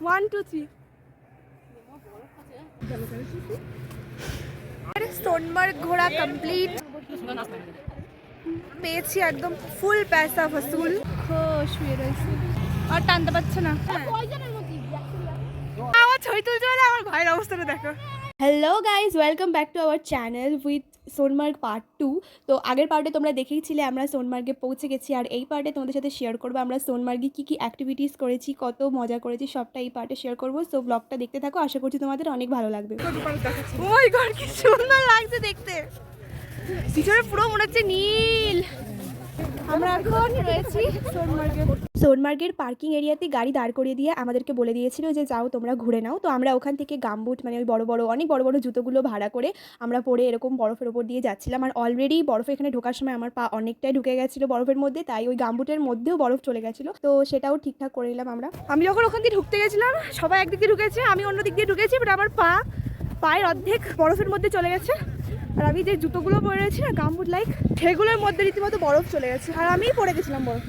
1 2 3 সোনমার্গ ঘোরা কমপ্লিট পেয়েছি একদম ফুল পয়সা वसूल শুয়ে রয়েছি আর টানতে পারছে না আমার ছবি তুলতে হলে আমার ভাইয়ের অবস্থাটা দেখো। Hello guys, welcome back to our channel with Sonmarg part 2। তো আগের পার্টে তোমরা দেখেইছিলে আমরা সোনমার্গে পৌঁছে গেছি, আর এই পার্টে তোমাদের সাথে শেয়ার করবো আমরা সোনমার্গে কী কী অ্যাক্টিভিটিস করেছি, কত মজা করেছি, সবটা এই পার্টে শেয়ার করবো। সো ব্লগটা দেখতে থাকো, আশা করছি তোমাদের অনেক ভালো লাগবে। ও মাই গড, কি সুন্দর লাগছে দেখতে, পিছনে পুরো মনে হচ্ছে নীল। আমরা এখন রয়েছি সোনমার্গের পার্কিং এরিয়াতে গাড়ি দাঁড় করিয়ে দিয়ে আমাদেরকে বলে দিয়েছিল যে যাও তোমরা ঘুরে নাও। তো আমরা ওখান থেকে গামবুট মানে ওই অনেক বড় বড় জুতোগুলো ভাড়া করে আমরা পরে এরকম বরফের ওপর দিয়ে যাচ্ছিলাম। আর অলরেডি বরফে এখানে ঢোকার সময় আমার পা অনেকটাই ঢুকে গেছিলো বরফের মধ্যে, তাই ওই গামবুটের মধ্যেও বরফ চলে গেছিলো। তো সেটাও ঠিকঠাক করে নিলাম আমরা। আমি যখন ওখান দিয়ে ঢুকতে গেছিলাম সবাই একদিক দিয়ে ঢুকেছে, আমি অন্য দিক দিয়ে ঢুকেছি, বাট আমার পায়ের অর্ধেক বরফের মধ্যে চলে গেছে। আর আমি যে জুতোগুলো পরে রয়েছি না গামবুট লাইক, সেগুলোর মধ্যে রীতিমতো বরফ চলে গেছে আর আমিই পড়ে গেছিলাম বরফ।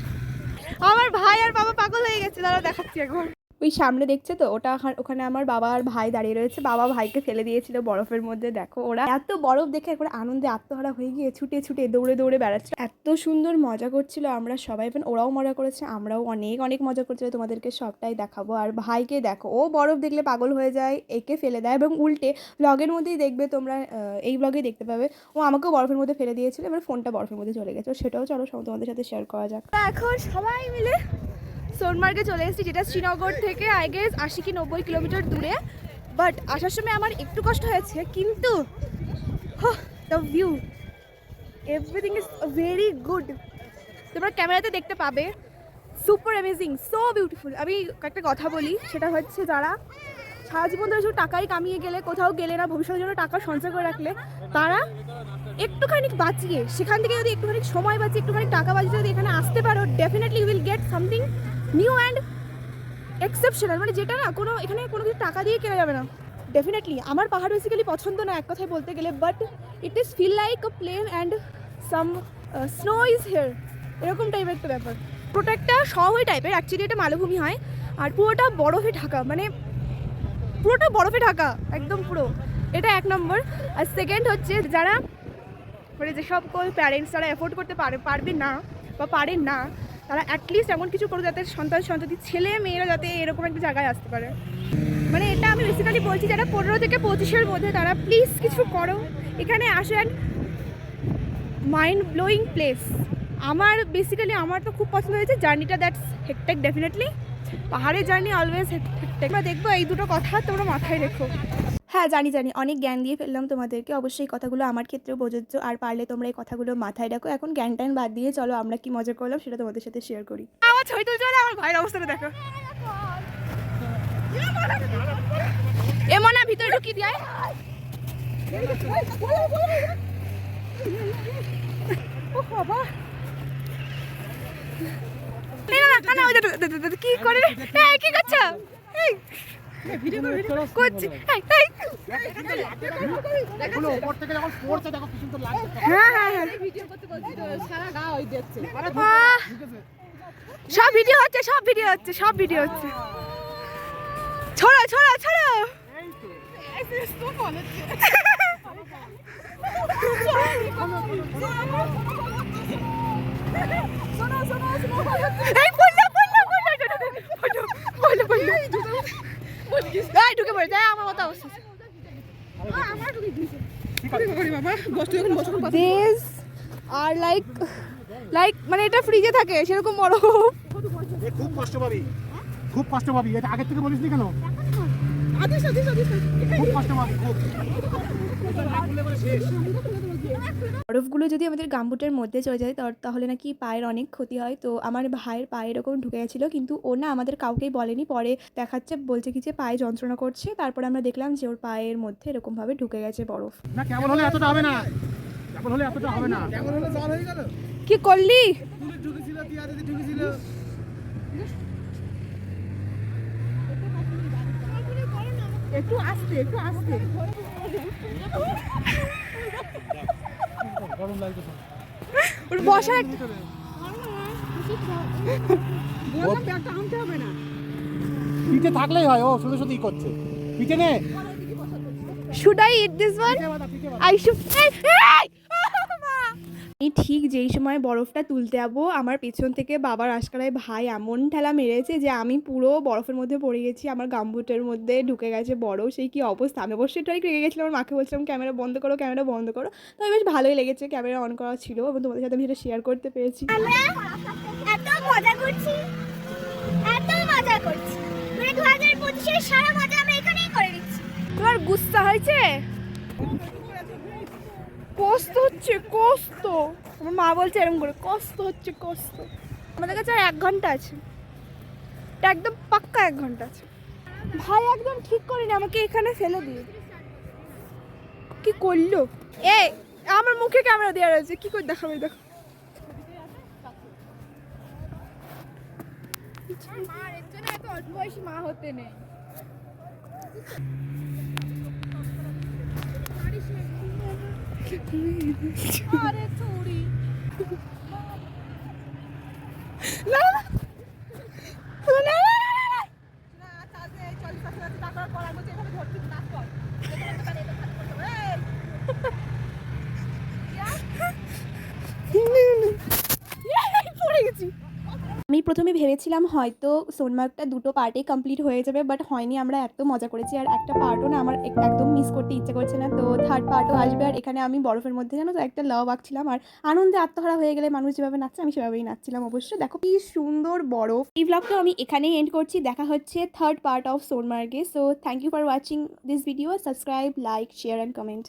আমার ভাই আর বাবা পাগল হয়ে গেছে, তারা দেখাচ্ছি এখন। ওই সামনে দেখছে তো ওটা, ওখানে আমার বাবা আর ভাই দাঁড়িয়ে রয়েছে। বাবা ভাইকে ফেলে দিয়েছিল বরফের মধ্যে। দেখো ওরা এত বরফ দেখে একবার আনন্দে আত্মহারা হয়ে গিয়ে ছুটে ছুটে দৌড়ে দৌড়ে বেড়াচ্ছিল। এত সুন্দর মজা করছিল আমরা সবাই, ওরাও মজা করেছে, আমরাও অনেক অনেক মজা করছিল। তোমাদেরকে সবটাই দেখাবো। আর ভাইকে দেখো, ও বরফ দেখলে পাগল হয়ে যায়, একে ফেলে দেয়, এবং উল্টে ব্লগের মধ্যেই দেখবে তোমরা, এই ব্লগেই দেখতে পাবে ও আমাকেও বরফের মধ্যে ফেলে দিয়েছিল। এবার ফোনটা বরফের মধ্যে চলে গেছে, সেটাও চলো তোমাদের সাথে শেয়ার করা যাক। এখন সবাই মিলে সোনমার্গে চলে এসেছি, যেটা শ্রীনগর থেকে আই গেস 80 কি 90 কিলোমিটার দূরে। বাট আসার সময় আমার একটু কষ্ট হয়েছে, কিন্তু the view everything is very good. তোমরা ক্যামেরাতে দেখতে পাবে, সুপার অ্যামেজিং, সো বিউটিফুল। আমি একটা কথা বলি, সেটা হচ্ছে যারা সারা জীবন ধরে শুধু টাকাই কামিয়ে গেলে, কোথাও গেলে না, ভবিষ্যতের জন্য টাকা সঞ্চয় করে রাখলে, তারা একটুখানি বাঁচিয়ে সেখান থেকে যদি একটুখানি সময় বাঁচিয়ে একটুখানি টাকা বাঁচিয়ে যদি এখানে আসতে পারো, definitely you will get something new and exceptional. মানে যেটা না কোনো এখানে কোনো কিছু টাকা দিয়ে কেনা যাবে না। ডেফিনেটলি আমার পাহাড় বেসিক্যালি পছন্দ না এক কথায় বলতে গেলে, but it is feel like a plane and some snow is here, এরকম টাইপের একটা ব্যাপার। পুরোটা একটা সমভূমি টাইপের, অ্যাকচুয়ালি এটা মালভূমি হয়, আর পুরোটা বরফে ঢাকা, মানে পুরোটা বরফে ঢাকা একদম পুরো। এটা এক নম্বর। আর সেকেন্ড হচ্ছে যারা মানে যেসব প্যারেন্টস যারা অ্যাফোর্ড করতে পারবে না বা পারেন না, তারা অ্যাটলিস্ট এমন কিছু করো যাতে সন্ততি ছেলে মেয়েরা যাতে এরকম একটা জায়গায় আসতে পারে। মানে এটা আমি বেসিক্যালি বলছি যারা 15 থেকে 25-এর মধ্যে, তারা প্লিজ কিছু করো, এখানে আসেন। Mind blowing place. আমার বেসিক্যালি আমার তো খুব পছন্দ হয়েছে জার্নিটা, দ্যাটস হেকটেক ডেফিনেটলি। পাহাড়ের জার্নি অলওয়েজ হেকটেক। আমরা দেখবো এই দুটো কথা তোমরা মাথায় রেখো। হ্যাঁ জানি অনেক জ্ঞান দিয়ে ফেললাম তোমাদেরকে, অবশ্যই কথাগুলো আমার ক্ষেত্রেও প্রযোজ্য, আর পারলে তোমরা এই কথাগুলো মাথায় রাখো। এখন জ্ঞান ট্যান বাদ দিয়ে চলো আমরা কি মজা করলাম সেটা তোমাদের সাথে শেয়ার করি। আমার ছবি তুলতে হলে আমার ভাইয়ের অবস্থাটা দেখো। এমন না ভিতরে ঢুকি দিয়ে কি করে কি করছো? সব ভিডিও হচ্ছে। ছড়ো ঢুকে পড়ে যায় আমার মতো অবস্থা। আর লাইক মানে এটা ফ্রিজে থাকে সেরকম বড়। খুব কষ্ট পাবি এটা আগে থেকে বলিসনি কেন? খুব কষ্ট পাবি খুব। বরফগুলো যদি আমাদের গামবুটের মধ্যে চলে যায় তাহলে নাকি পায়ের অনেক ক্ষতি হয়। তো আমার ভাইয়ের পায়ে এরকম ঢুকে গেছিলো, কিন্তু ও না আমাদের কাউকেই বলেনি। পরে দেখাচ্ছে বলছে কি যে পায়ে যন্ত্রণা করছে, তারপরে আমরা দেখলাম যে ওর পায়ের মধ্যে এরকমভাবে ঢুকে গেছে বরফ। না কেমন হলে এতটা হবে না, কি করলি? একটু আস্তে বসা ব্যাগটা আনতে হবে না। পিঠে থাকলেই হয়, ও শুধু শুধু করছে। পিঠে নে। Should I eat this one? I should. এই ঠিক যেই সময় বরফটা তুলতে যাবো আমার পেছন থেকে বাবার আশকারায় ভাই এমন ঠেলা মেরেছে যে আমি পুরো বরফের মধ্যে পড়ে গেছি, আমার গামবুটের মধ্যে ঢুকে গেছে বরফ। সেই কি অবস্থা, আমি অবশ্যই এটাই রেগে গেছিলাম, আমার মাকে বলছিলাম ক্যামেরা বন্ধ করো, ক্যামেরা বন্ধ করো। তো বেশ ভালোই লেগেছে, ক্যামেরা অন করা ছিল এবং তোমাদের সাথে আমি সেটা শেয়ার করতে পেরেছি। এত মজা করছি, এত মজা করছি, মানে 2025 এর সারা মজা আমরা এখানেই করে নিচ্ছি। তোমার গুস্সা হয়েছে? কষ্ট হচ্ছে, কষ্ট। আমার মা বলছে এরকম করে কষ্ট হচ্ছে, কষ্ট। আমাদের কাছে আর 1 ঘন্টা আছে, এটা একদম পাক্কা 1 ঘন্টা আছে। ভাই একদম ঠিক করিনি, আমাকে এখানে ফেলে দিয়ে কি করলো? এই আমার মুখে ক্যামেরা দেওয়া রয়েছে, কি করে দেখাবে? দেখো মা এর জন্য এত অল্প বয়সী মা হতে নেই। আরে চুরি না না না পড়ে গেছি। আমি প্রথমে ভেবেছিলাম হয়তো সোনমার্গটা 2টো পার্টেই কমপ্লিট হয়ে যাবে, বাট হয়নি। আমরা এত মজা করেছি আর একটা পার্টও না আমার একদম মিস করতে ইচ্ছে করছে না। তো 3rd পার্টও আসবে। আর এখানে আমি বরফের মধ্যে জানো তো একটা লাভ আঁকছিলাম আর আনন্দে আত্মহারা হয়ে গেলে মানুষ যেভাবে নাচছে আমি সেভাবেই নাচছিলাম। অবশ্য দেখো কি সুন্দর বরফ। এই ব্লগটা আমি এখানেই এন্ড করছি, দেখা হচ্ছে 3rd পার্ট অফ সোনমার্গে। So thank you for watching this video, subscribe, like, share and comment.